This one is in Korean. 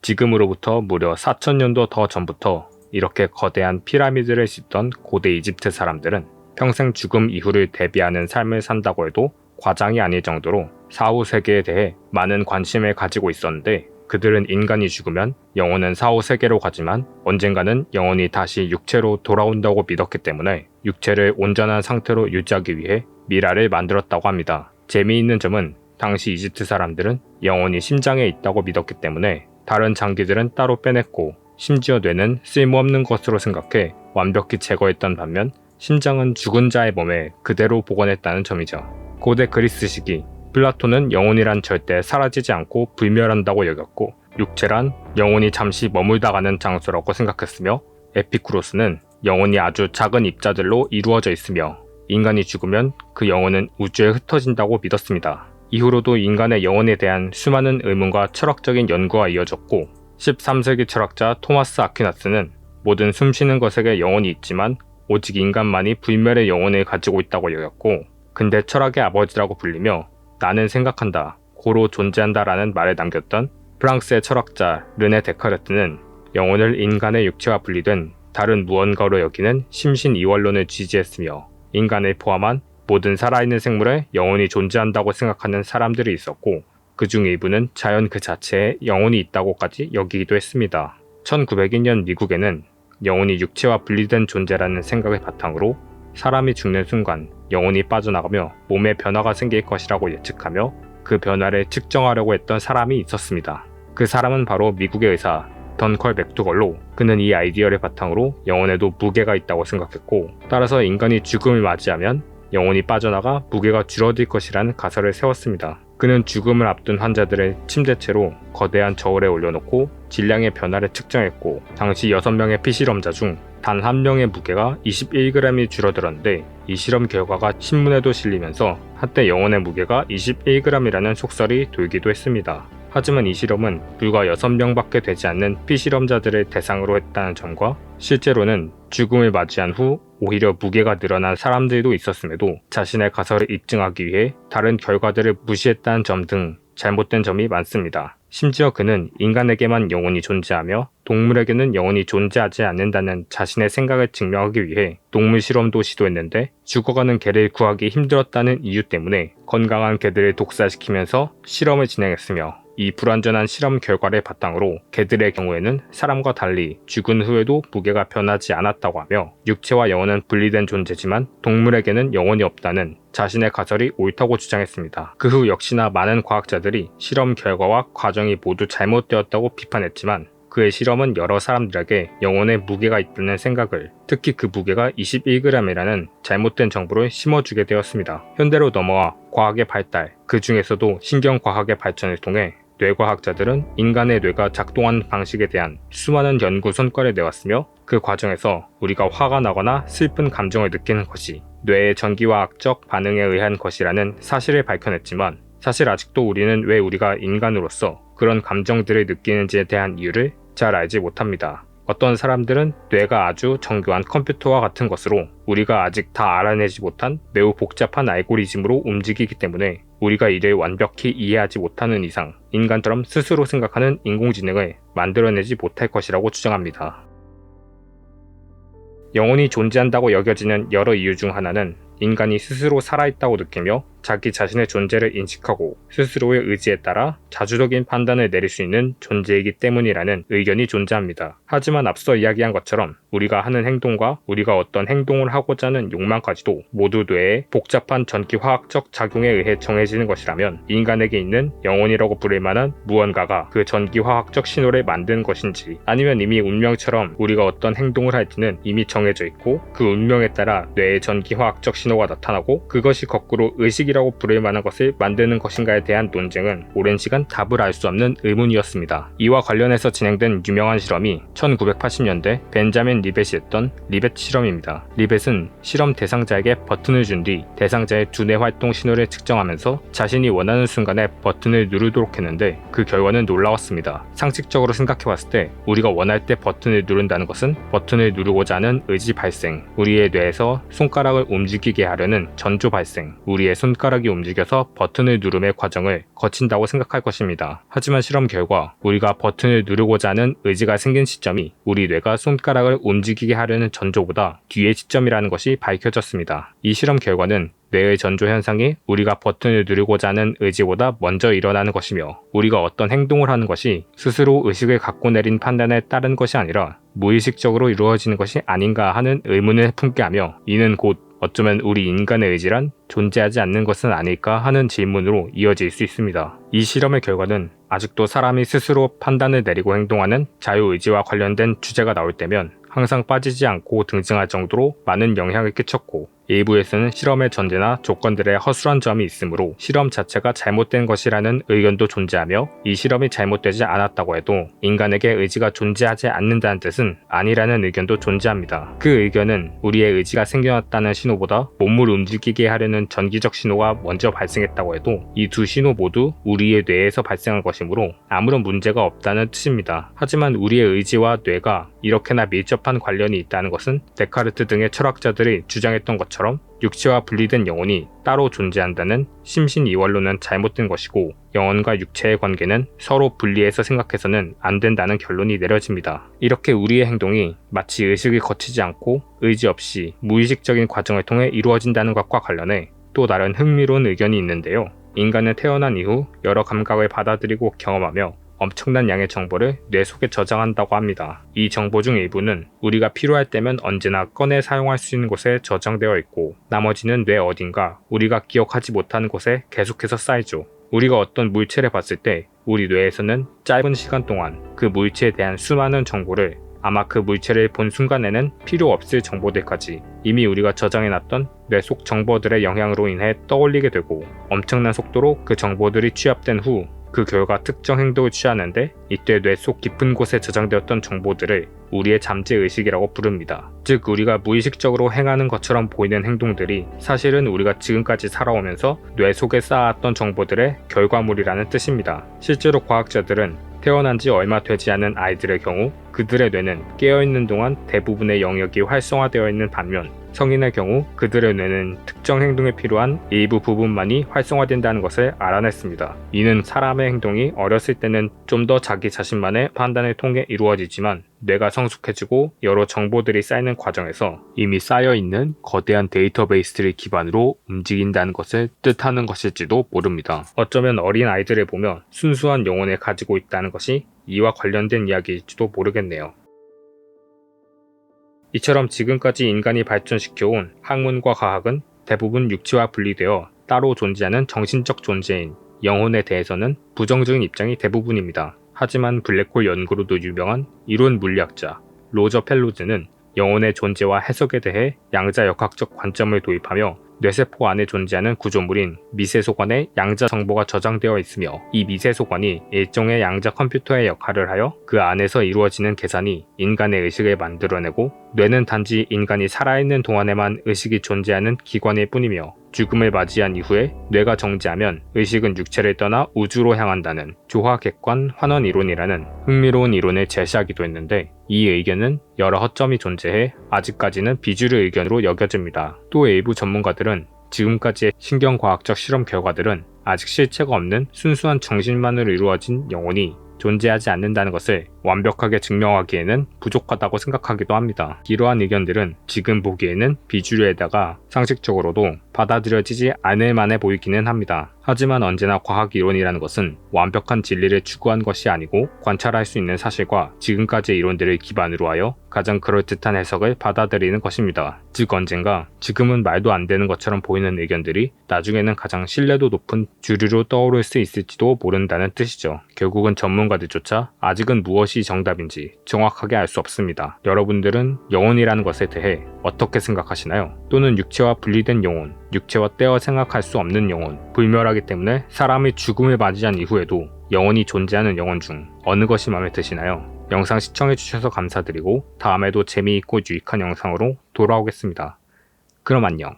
지금으로부터 무려 4,000년도 더 전부터 이렇게 거대한 피라미드를 짓던 고대 이집트 사람들은 평생 죽음 이후를 대비하는 삶을 산다고 해도 과장이 아닐 정도로 사후 세계에 대해 많은 관심을 가지고 있었는데, 그들은 인간이 죽으면 영혼은 사후 세계로 가지만 언젠가는 영혼이 다시 육체로 돌아온다고 믿었기 때문에 육체를 온전한 상태로 유지하기 위해 미라를 만들었다고 합니다. 재미있는 점은 당시 이집트 사람들은 영혼이 심장에 있다고 믿었기 때문에 다른 장기들은 따로 빼냈고, 심지어 뇌는 쓸모없는 것으로 생각해 완벽히 제거했던 반면 심장은 죽은 자의 몸에 그대로 보관했다는 점이죠. 고대 그리스 시기 플라톤은 영혼이란 절대 사라지지 않고 불멸한다고 여겼고, 육체란 영혼이 잠시 머물다 가는 장소라고 생각했으며, 에피쿠로스는 영혼이 아주 작은 입자들로 이루어져 있으며 인간이 죽으면 그 영혼은 우주에 흩어진다고 믿었습니다. 이후로도 인간의 영혼에 대한 수많은 의문과 철학적인 연구가 이어졌고, 13세기 철학자 토마스 아퀴나스는 모든 숨쉬는 것에게 영혼이 있지만 오직 인간만이 불멸의 영혼을 가지고 있다고 여겼고, 근대 철학의 아버지라고 불리며 나는 생각한다, 고로 존재한다라는 말을 남겼던 프랑스의 철학자 르네 데카르트는 영혼을 인간의 육체와 분리된 다른 무언가로 여기는 심신이원론을 지지했으며, 인간을 포함한 모든 살아있는 생물에 영혼이 존재한다고 생각하는 사람들이 있었고, 그중 일부는 자연 그 자체에 영혼이 있다고까지 여기기도 했습니다. 1902년 미국에는 영혼이 육체와 분리된 존재라는 생각을 바탕으로 사람이 죽는 순간 영혼이 빠져나가며 몸에 변화가 생길 것이라고 예측하며 그 변화를 측정하려고 했던 사람이 있었습니다. 그 사람은 바로 미국의 의사 던컬 맥두걸로, 그는 이 아이디어를 바탕으로 영혼에도 무게가 있다고 생각했고, 따라서 인간이 죽음을 맞이하면 영혼이 빠져나가 무게가 줄어들 것이라는 가설을 세웠습니다. 그는 죽음을 앞둔 환자들을 침대채로 거대한 저울에 올려놓고 질량의 변화를 측정했고, 당시 6명의 피실험자 중 단 1명의 무게가 21g이 줄어들었는데, 이 실험 결과가 신문에도 실리면서 한때 영혼의 무게가 21g이라는 속설이 돌기도 했습니다. 하지만 이 실험은 불과 6명밖에 되지 않는 피실험자들을 대상으로 했다는 점과, 실제로는 죽음을 맞이한 후 오히려 무게가 늘어난 사람들도 있었음에도 자신의 가설을 입증하기 위해 다른 결과들을 무시했다는 점 등 잘못된 점이 많습니다. 심지어 그는 인간에게만 영혼이 존재하며 동물에게는 영혼이 존재하지 않는다는 자신의 생각을 증명하기 위해 동물 실험도 시도했는데, 죽어가는 개를 구하기 힘들었다는 이유 때문에 건강한 개들을 독사시키면서 실험을 진행했으며, 이 불완전한 실험 결과를 바탕으로 개들의 경우에는 사람과 달리 죽은 후에도 무게가 변하지 않았다고 하며, 육체와 영혼은 분리된 존재지만 동물에게는 영혼이 없다는 자신의 가설이 옳다고 주장했습니다. 그 후 역시나 많은 과학자들이 실험 결과와 과정이 모두 잘못되었다고 비판했지만, 그의 실험은 여러 사람들에게 영혼의 무게가 있다는 생각을, 특히 그 무게가 21g이라는 잘못된 정보를 심어주게 되었습니다. 현대로 넘어와 과학의 발달, 그 중에서도 신경과학의 발전을 통해 뇌과학자들은 인간의 뇌가 작동하는 방식에 대한 수많은 연구 성과를 내왔으며, 그 과정에서 우리가 화가 나거나 슬픈 감정을 느끼는 것이 뇌의 전기화학적 반응에 의한 것이라는 사실을 밝혀냈지만, 사실 아직도 우리는 왜 우리가 인간으로서 그런 감정들을 느끼는지에 대한 이유를 잘 알지 못합니다. 어떤 사람들은 뇌가 아주 정교한 컴퓨터와 같은 것으로 우리가 아직 다 알아내지 못한 매우 복잡한 알고리즘으로 움직이기 때문에 우리가 이를 완벽히 이해하지 못하는 이상 인간처럼 스스로 생각하는 인공지능을 만들어내지 못할 것이라고 주장합니다. 영혼이 존재한다고 여겨지는 여러 이유 중 하나는 인간이 스스로 살아있다고 느끼며 자기 자신의 존재를 인식하고 스스로의 의지에 따라 자주적인 판단을 내릴 수 있는 존재이기 때문이라는 의견이 존재합니다. 하지만 앞서 이야기한 것처럼 우리가 하는 행동과 우리가 어떤 행동을 하고자 하는 욕망까지도 모두 뇌의 복잡한 전기화학적 작용에 의해 정해지는 것이라면, 인간에게 있는 영혼이라고 부를 만한 무언가가 그 전기화학적 신호를 만든 것인지, 아니면 이미 운명처럼 우리가 어떤 행동을 할지는 이미 정해져 있고 그 운명에 따라 뇌의 전기화학적 신호가 나타나고 그것이 거꾸로 의식이라고 부를 만한 것을 만드는 것인가에 대한 논쟁은 오랜 시간 답을 알 수 없는 의문이었습니다. 이와 관련해서 진행된 유명한 실험이 1980년대 벤자민 리벳이 했던 리벳 실험입니다. 리벳은 실험 대상자에게 버튼을 준 뒤 대상자의 두뇌 활동 신호를 측정하면서 자신이 원하는 순간에 버튼을 누르도록 했는데, 그 결과는 놀라웠습니다. 상식적으로 생각해봤을 때 우리가 원할 때 버튼을 누른다는 것은 버튼을 누르고자 하는 의지 발생, 우리의 뇌에서 손가락을 움직이게 하려는 전조 발생, 우리의 손가락 손가락이 움직여서 버튼을 누름의 과정을 거친다고 생각할 것입니다. 하지만 실험 결과 우리가 버튼을 누르고자 하는 의지가 생긴 시점이 우리 뇌가 손가락을 움직이게 하려는 전조보다 뒤의 시점이라는 것이 밝혀졌습니다. 이 실험 결과는 뇌의 전조 현상이 우리가 버튼을 누르고자 하는 의지보다 먼저 일어나는 것이며 우리가 어떤 행동을 하는 것이 스스로 의식을 갖고 내린 판단에 따른 것이 아니라 무의식적으로 이루어지는 것이 아닌가 하는 의문을 품게 하며 이는 곧 어쩌면 우리 인간의 의지란 존재하지 않는 것은 아닐까 하는 질문으로 이어질 수 있습니다. 이 실험의 결과는 아직도 사람이 스스로 판단을 내리고 행동하는 자유의지와 관련된 주제가 나올 때면 항상 빠지지 않고 등장할 정도로 많은 영향을 끼쳤고 일부에서는 실험의 전제나 조건들에 허술한 점이 있으므로 실험 자체가 잘못된 것이라는 의견도 존재하며 이 실험이 잘못되지 않았다고 해도 인간에게 의지가 존재하지 않는다는 뜻은 아니라는 의견도 존재합니다. 그 의견은 우리의 의지가 생겨났다는 신호보다 몸을 움직이게 하려는 전기적 신호가 먼저 발생했다고 해도 이 두 신호 모두 우리의 뇌에서 발생한 것이므로 아무런 문제가 없다는 뜻입니다. 하지만 우리의 의지와 뇌가 이렇게나 밀접한 관련이 있다는 것은 데카르트 등의 철학자들이 주장했던 것처럼 육체와 분리된 영혼이 따로 존재한다는 심신이원론은 잘못된 것이고 영혼과 육체의 관계는 서로 분리해서 생각해서는 안 된다는 결론이 내려집니다. 이렇게 우리의 행동이 마치 의식을 거치지 않고 의지 없이 무의식적인 과정을 통해 이루어진다는 것과 관련해 또 다른 흥미로운 의견이 있는데요. 인간은 태어난 이후 여러 감각을 받아들이고 경험하며 엄청난 양의 정보를 뇌 속에 저장한다고 합니다. 이 정보 중 일부는 우리가 필요할 때면 언제나 꺼내 사용할 수 있는 곳에 저장되어 있고 나머지는 뇌 어딘가 우리가 기억하지 못하는 곳에 계속해서 쌓이죠. 우리가 어떤 물체를 봤을 때 우리 뇌에서는 짧은 시간 동안 그 물체에 대한 수많은 정보를 아마 그 물체를 본 순간에는 필요 없을 정보들까지 이미 우리가 저장해놨던 뇌 속 정보들의 영향으로 인해 떠올리게 되고 엄청난 속도로 그 정보들이 취합된 후 그 결과 특정 행동을 취하는데 이때 뇌 속 깊은 곳에 저장되었던 정보들을 우리의 잠재의식이라고 부릅니다. 즉 우리가 무의식적으로 행하는 것처럼 보이는 행동들이 사실은 우리가 지금까지 살아오면서 뇌 속에 쌓아왔던 정보들의 결과물이라는 뜻입니다. 실제로 과학자들은 태어난 지 얼마 되지 않은 아이들의 경우 그들의 뇌는 깨어있는 동안 대부분의 영역이 활성화되어 있는 반면 성인의 경우 그들의 뇌는 특정 행동에 필요한 일부 부분만이 활성화된다는 것을 알아냈습니다. 이는 사람의 행동이 어렸을 때는 좀 더 자기 자신만의 판단을 통해 이루어지지만 뇌가 성숙해지고 여러 정보들이 쌓이는 과정에서 이미 쌓여있는 거대한 데이터베이스를 기반으로 움직인다는 것을 뜻하는 것일지도 모릅니다. 어쩌면 어린 아이들을 보며 순수한 영혼을 가지고 있다는 것이 이와 관련된 이야기일지도 모르겠네요. 이처럼 지금까지 인간이 발전시켜온 학문과 과학은 대부분 육체와 분리되어 따로 존재하는 정신적 존재인 영혼에 대해서는 부정적인 입장이 대부분입니다. 하지만 블랙홀 연구로도 유명한 이론 물리학자 로저 펠로즈는 영혼의 존재와 해석에 대해 양자역학적 관점을 도입하며 뇌세포 안에 존재하는 구조물인 미세소관에 양자 정보가 저장되어 있으며 이 미세소관이 일종의 양자 컴퓨터의 역할을 하여 그 안에서 이루어지는 계산이 인간의 의식을 만들어내고 뇌는 단지 인간이 살아있는 동안에만 의식이 존재하는 기관일 뿐이며 죽음을 맞이한 이후에 뇌가 정지하면 의식은 육체를 떠나 우주로 향한다는 조화객관 환원 이론이라는 흥미로운 이론을 제시하기도 했는데 이 의견은 여러 허점이 존재해 아직까지는 비주류 의견으로 여겨집니다. 또 일부 전문가들은 지금까지의 신경과학적 실험 결과들은 아직 실체가 없는 순수한 정신만으로 이루어진 영혼이 존재하지 않는다는 것을 완벽하게 증명하기에는 부족하다고 생각하기도 합니다. 이러한 의견들은 지금 보기에는 비주류에다가 상식적으로도 받아들여지지 않을 만해 보이기는 합니다. 하지만 언제나 과학 이론이라는 것은 완벽한 진리를 추구한 것이 아니고 관찰할 수 있는 사실과 지금까지의 이론들을 기반으로 하여 가장 그럴듯한 해석을 받아들이는 것입니다. 즉 언젠가 지금은 말도 안 되는 것처럼 보이는 의견들이 나중에는 가장 신뢰도 높은 주류로 떠오를 수 있을지도 모른다는 뜻이죠. 결국은 전문가들조차 아직은 무엇이 정답인지 정확하게 알 수 없습니다. 여러분들은 영혼이라는 것에 대해 어떻게 생각하시나요? 또는 육체와 분리된 영혼, 육체와 떼어 생각할 수 없는 영혼, 불멸하기 때문에 사람이 죽음을 맞이한 이후에도 영혼이 존재하는 영혼 중 어느 것이 마음에 드시나요? 영상 시청해주셔서 감사드리고 다음에도 재미있고 유익한 영상으로 돌아오겠습니다. 그럼 안녕.